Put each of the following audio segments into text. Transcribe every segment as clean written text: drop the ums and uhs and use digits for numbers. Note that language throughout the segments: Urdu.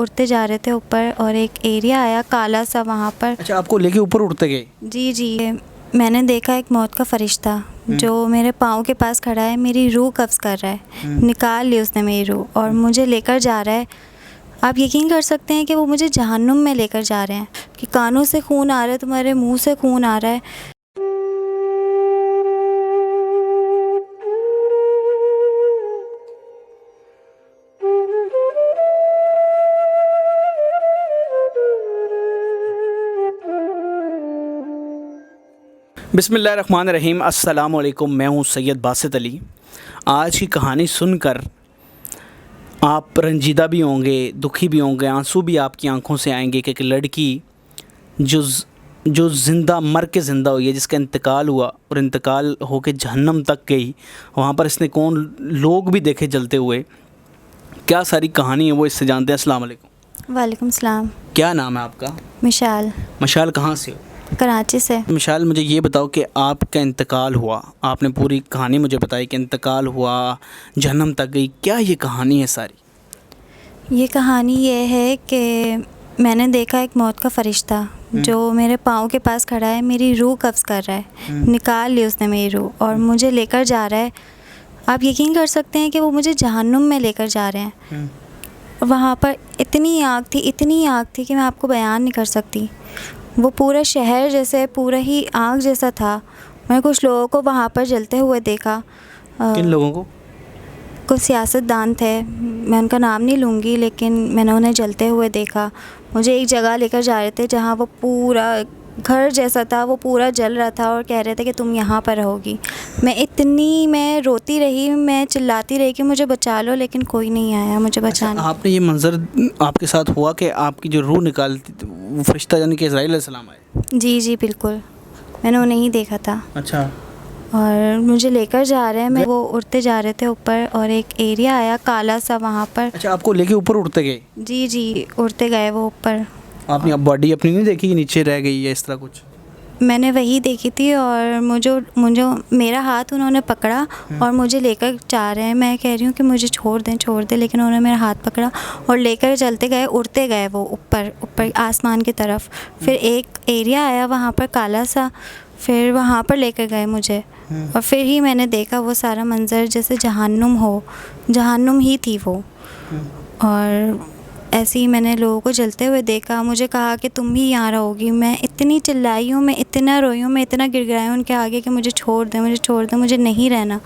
اڑتے جا رہے تھے اوپر اور ایک ایریا آیا کالا سا وہاں پر. اچھا آپ کو لے کے اوپر اڑتے گئے؟ جی میں نے دیکھا ایک موت کا فرشتہ جو میرے پاؤں کے پاس کھڑا ہے, میری روح قبض کر رہا ہے, نکال لی اس نے میری روح اور مجھے لے کر جا رہا ہے. آپ یقین کر سکتے ہیں کہ وہ مجھے جہنم میں لے کر جا رہے ہیں کہ کانوں سے خون آ رہا ہے, تمہارے منہ سے خون آ رہا ہے. بسم اللہ الرحمن الرحیم. السلام علیکم, میں ہوں سید باسط علی. آج کی کہانی سن کر آپ رنجیدہ بھی ہوں گے, دکھی بھی ہوں گے, آنسو بھی آپ کی آنکھوں سے آئیں گے کہ ایک لڑکی جو زندہ مر کے زندہ ہوئی ہے, جس کا انتقال ہوا اور انتقال ہو کے جہنم تک گئی, وہاں پر اس نے کون لوگ بھی دیکھے جلتے ہوئے. کیا ساری کہانی ہے وہ اس سے جانتے ہیں. السلام علیکم. وعلیکم السلام. کیا نام ہے آپ کا؟ مشال. مشال کہاں سے ہو؟ کراچی سے. مشال مجھے یہ بتاؤ کہ آپ کا انتقال ہوا, آپ نے پوری کہانی مجھے بتائی کہ انتقال ہوا, جہنم تک گئی, کیا یہ کہانی ہے ساری؟ یہ کہانی یہ ہے کہ میں نے دیکھا ایک موت کا فرشتہ جو میرے پاؤں کے پاس کھڑا ہے, میری روح قبض کر رہا ہے, نکال لی اس نے میری روح اور مجھے لے کر جا رہا ہے. آپ یقین کر سکتے ہیں کہ وہ مجھے جہنم میں لے کر جا رہے ہیں. وہاں پر اتنی آگ تھی کہ میں آپ کو بیان نہیں کر سکتی. وہ پورا شہر جیسے پورا ہی آگ جیسا تھا. میں کچھ لوگوں کو وہاں پر جلتے ہوئے دیکھا. کن لوگوں کو؟ کچھ سیاست دان تھے, میں ان کا نام نہیں لوں گی, لیکن میں نے انہیں جلتے ہوئے دیکھا. مجھے ایک جگہ لے کر جا رہے تھے جہاں وہ پورا گھر جیسا تھا, وہ پورا جل رہا تھا اور کہہ رہے تھے کہ تم یہاں پر رہو گی. میں روتی رہی, میں چلاتی رہی کہ مجھے بچا لو, لیکن کوئی نہیں آیا مجھے بچانے. آپ نے یہ منظر آپ کے ساتھ ہوا کہ آپ کی جو روح نکالتی وہ فرشتہ یعنی کہ اسرائیل علیہ السلام آئے؟ جی بالکل, میں نے انہیں ہی دیکھا تھا. اچھا. اور مجھے لے کر جا رہے ہیں, وہ اڑتے جا رہے تھے اوپر اور ایک ایریا آیا کالا سا وہاں پر. اچھا آپ کو لے کے اوپر اڑتے گئے؟ جی اڑتے گئے وہ اوپر. آپ نے باڈی اپنی نہیں دیکھی کہ نیچے رہ گئی ہے اس طرح کچھ؟ میں نے وہی دیکھی تھی اور مجھے میرا ہاتھ انہوں نے پکڑا اور مجھے لے کر جا رہے ہیں. میں کہہ رہی ہوں کہ مجھے چھوڑ دیں, لیکن انہوں نے میرا ہاتھ پکڑا اور لے کر چلتے گئے, اڑتے گئے وہ اوپر آسمان کی طرف. پھر ایک ایریا آیا وہاں پر کالا سا, پھر وہاں پر لے کر گئے مجھے. اور پھر ہی میں نے دیکھا وہ سارا منظر جیسے جہنم ہی تھی وہ. اور ایسے ہی میں نے لوگوں کو جلتے ہوئے دیکھا. مجھے کہا کہ تم بھی یہاں رہو گی. میں اتنی چلائی ہوں, میں اتنا روئی ہوں, میں اتنا گر گرائی ہوں ان کے آگے کہ مجھے چھوڑ دیں, مجھے نہیں رہنا.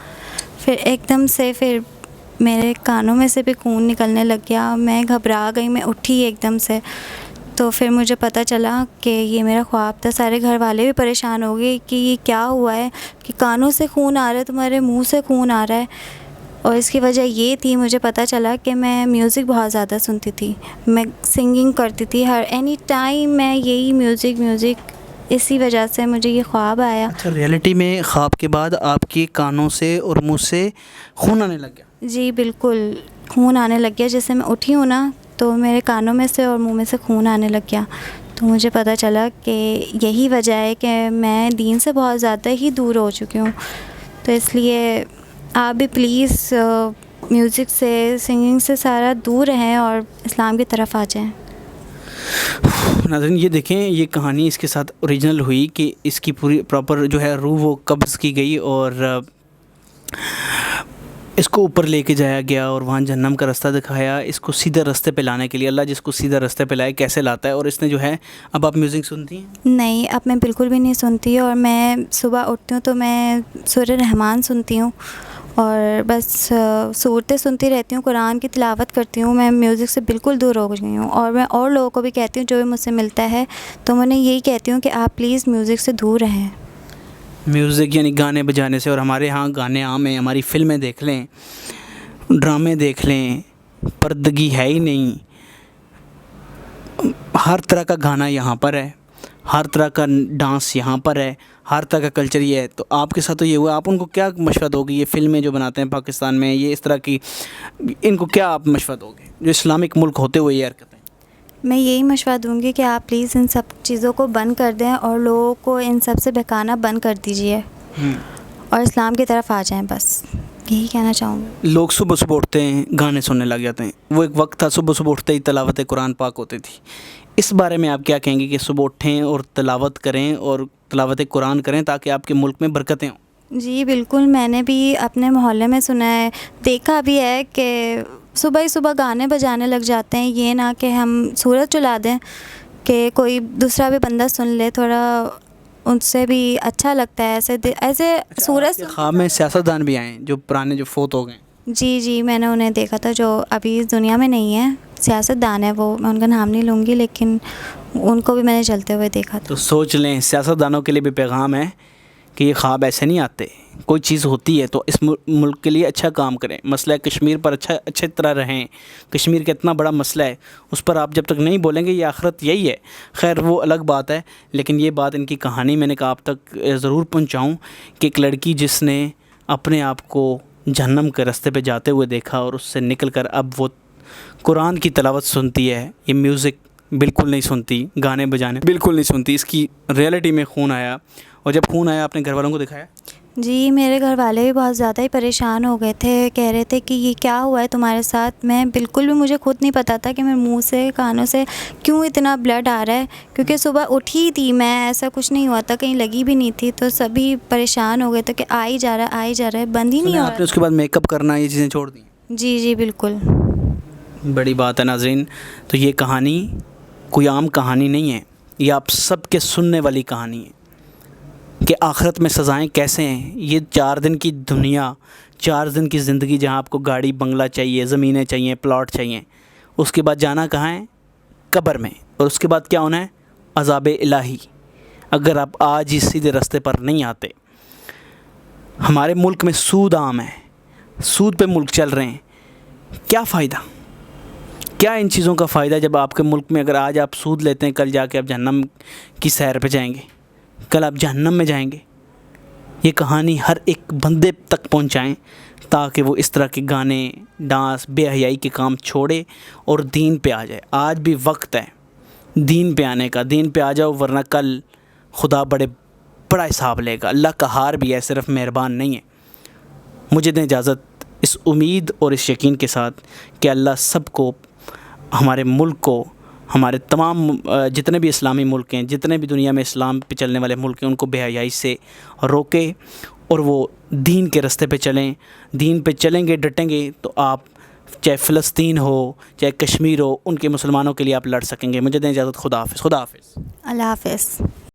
پھر ایک دم سے پھر میرے کانوں میں سے بھی خون نکلنے لگ گیا. میں گھبرا گئی, میں اٹھی ایک دم سے. تو پھر مجھے پتہ چلا کہ یہ میرا خواب تھا. سارے گھر والے بھی پریشان ہو گئے کہ یہ کیا ہوا ہے, کہ کانوں سے خون آ رہا ہے, تمہارے منہ سے خون آ رہا ہے. اور اس کی وجہ یہ تھی, مجھے پتہ چلا کہ میں میوزک بہت زیادہ سنتی تھی, میں سنگنگ کرتی تھی ہر اینی ٹائم, میں یہی میوزک, اسی وجہ سے مجھے یہ خواب آیا. اچھا ریئلٹی میں خواب کے بعد آپ کے کانوں سے اور منہ سے خون آنے لگ گیا؟ جی بالکل, خون آنے لگ گیا. جیسے میں اٹھی ہوں نا تو میرے کانوں میں سے اور منہ میں سے خون آنے لگ گیا. تو مجھے پتہ چلا کہ یہی وجہ ہے کہ میں دین سے بہت زیادہ ہی دور ہو چکی ہوں. تو اس لیے آپ بھی پلیز میوزک سے, سنگنگ سے سارا دور رہیں اور اسلام کی طرف آ جائیں. ناظرین یہ دیکھیں, یہ کہانی اس کے ساتھ اوریجنل ہوئی کہ اس کی پوری پراپر جو ہے روح وہ قبض کی گئی اور اس کو اوپر لے کے جایا گیا اور وہاں جہنم کا رستہ دکھایا. اس کو سیدھے راستے پہ لانے کے لیے اللہ جس کو سیدھے راستے پہ لائے کیسے لاتا ہے. اور اس نے جو ہے, اب آپ میوزک سنتی ہیں؟ نہیں, اب میں بالکل بھی نہیں سنتی. اور میں صبح اٹھتی ہوں تو میں سورہ رحمان سنتی ہوں اور بس صورتیں سنتی رہتی ہوں, قرآن کی تلاوت کرتی ہوں. میں میوزک سے بالکل دور ہو گئی ہوں. اور میں اور لوگوں کو بھی کہتی ہوں جو بھی مجھ سے ملتا ہے, تو میں انہیں یہی کہتی ہوں کہ آپ پلیز میوزک سے دور رہیں. میوزک یعنی گانے بجانے سے, اور ہمارے ہاں گانے عام ہیں. ہماری فلمیں دیکھ لیں, ڈرامے دیکھ لیں, پردگی ہے ہی نہیں. ہر طرح کا گانا یہاں پر ہے, ہر طرح کا ڈانس یہاں پر ہے, ہر طرح کا کلچر یہ ہے. تو آپ کے ساتھ تو یہ ہوا, آپ ان کو کیا مشورہ دو گے؟ یہ فلمیں جو بناتے ہیں پاکستان میں, یہ اس طرح کی, ان کو کیا آپ مشورہ دو گے جو اسلامک ملک ہوتے ہوئے یہ حرکتیں؟ میں یہی مشورہ دوں گی کہ آپ پلیز ان سب چیزوں کو بند کر دیں اور لوگوں کو ان سب سے بہکانا بند کر دیجیے. اور اسلام کی طرف آ جائیں، بس یہی کہنا چاہوں گی. لوگ صبح صبح اٹھتے ہیں گانے سننے لگ جاتے ہیں. وہ ایک وقت تھا صبح صبح اٹھتے ہی تلاوت قرآن پاک ہوتی تھی. اس بارے میں آپ کیا کہیں گے کہ صبح اٹھیں اور تلاوت کریں اور تلاوت قرآن کریں تاکہ آپ کے ملک میں برکتیں ہوں؟ جی بالکل، میں نے بھی اپنے محلے میں سنا ہے، دیکھا بھی ہے کہ صبح ہی صبح گانے بجانے لگ جاتے ہیں. یہ نہ کہ ہم سورج چلا دیں کہ کوئی دوسرا بھی بندہ سن لے، تھوڑا ان سے بھی اچھا لگتا ہے. ایسے سورج کے خواب میں سیاستدان بھی آئے ہیں جو پرانے جو فوت ہو گئے ہیں. جی میں نے انہیں دیکھا تھا، جو ابھی اس دنیا میں نہیں ہے، سیاست دان ہے وہ، میں ان کا نام نہیں لوں گی، لیکن ان کو بھی میں نے چلتے ہوئے دیکھا تھا. تو سوچ لیں، سیاستدانوں کے لیے بھی پیغام ہے کہ یہ خواب ایسے نہیں آتے. کوئی چیز ہوتی ہے تو اس ملک کے لیے اچھا کام کریں. مسئلہ کشمیر پر اچھی طرح رہیں. کشمیر کا اتنا بڑا مسئلہ ہے، اس پر آپ جب تک نہیں بولیں گے یہ آخرت یہی ہے. خیر وہ الگ بات ہے، لیکن یہ بات ان کی کہانی میں نے کہا آپ تک ضرور پہنچاؤں کہ ایک لڑکی جس نے اپنے آپ کو جہنم کے راستے پہ جاتے ہوئے دیکھا اور اس سے نکل کر اب وہ قرآن کی تلاوت سنتی ہے. یہ میوزک بالکل نہیں سنتی، گانے بجانے بالکل نہیں سنتی. اس کی ریئلٹی میں خون آیا، اور جب خون آیا اپنے گھر والوں کو دکھایا. جی میرے گھر والے بھی بہت زیادہ ہی پریشان ہو گئے تھے، کہہ رہے تھے کہ یہ کیا ہوا ہے تمہارے ساتھ. میں بالکل بھی، مجھے خود نہیں پتہ تھا کہ میرے منہ سے کانوں سے کیوں اتنا بلڈ آ رہا ہے، کیونکہ صبح اٹھی تھی میں، ایسا کچھ نہیں ہوا تھا، کہیں لگی بھی نہیں تھی. تو سبھی پریشان ہو گئے تھے کہ آ ہی جا رہا ہے، بند ہی نہیں ہو آپ نے رہا. اس کے بعد میک اپ کرنا یہ چیزیں چھوڑ دیں؟ جی بالکل. بڑی بات ہے ناظرین. تو یہ کہانی کوئی عام کہانی نہیں ہے، یہ آپ سب کے سننے والی کہانی ہے کہ آخرت میں سزائیں کیسے ہیں. یہ 4 دن کی دنیا، 4 دن کی زندگی جہاں آپ کو گاڑی بنگلہ چاہیے، زمینیں چاہیے، پلاٹ چاہیے، اس کے بعد جانا کہاں ہے؟ قبر میں. اور اس کے بعد کیا ہونا ہے؟ عذاب الہی. اگر آپ آج ہی سیدھے راستے پر نہیں آتے. ہمارے ملک میں سود عام ہے، سود پہ ملک چل رہے ہیں. کیا فائدہ؟ کیا ان چیزوں کا فائدہ جب آپ کے ملک میں اگر آج آپ سود لیتے ہیں کل جا کے آپ جہنم کی سیر پہ جائیں گے، کل آپ جہنم میں جائیں گے. یہ کہانی ہر ایک بندے تک پہنچائیں تاکہ وہ اس طرح کے گانے، ڈانس، بے حیائی کے کام چھوڑے اور دین پہ آ جائے. آج بھی وقت ہے دین پہ آنے کا. دین پہ آ جاؤ ورنہ کل خدا بڑا حساب لے گا. اللہ کا ہار بھی ہے، صرف مہربان نہیں ہے. مجھے دیں اجازت اس امید اور اس یقین کے ساتھ کہ اللہ سب کو، ہمارے ملک کو، ہمارے تمام جتنے بھی اسلامی ملک ہیں، جتنے بھی دنیا میں اسلام پہ چلنے والے ملک ہیں، ان کو بے حیائی سے روکے اور وہ دین کے راستے پہ چلیں. دین پہ چلیں گے، ڈٹیں گے تو آپ چاہے فلسطین ہو، چاہے کشمیر ہو، ان کے مسلمانوں کے لیے آپ لڑ سکیں گے. مجھے دیں اجازت. خدا حافظ. اللہ حافظ.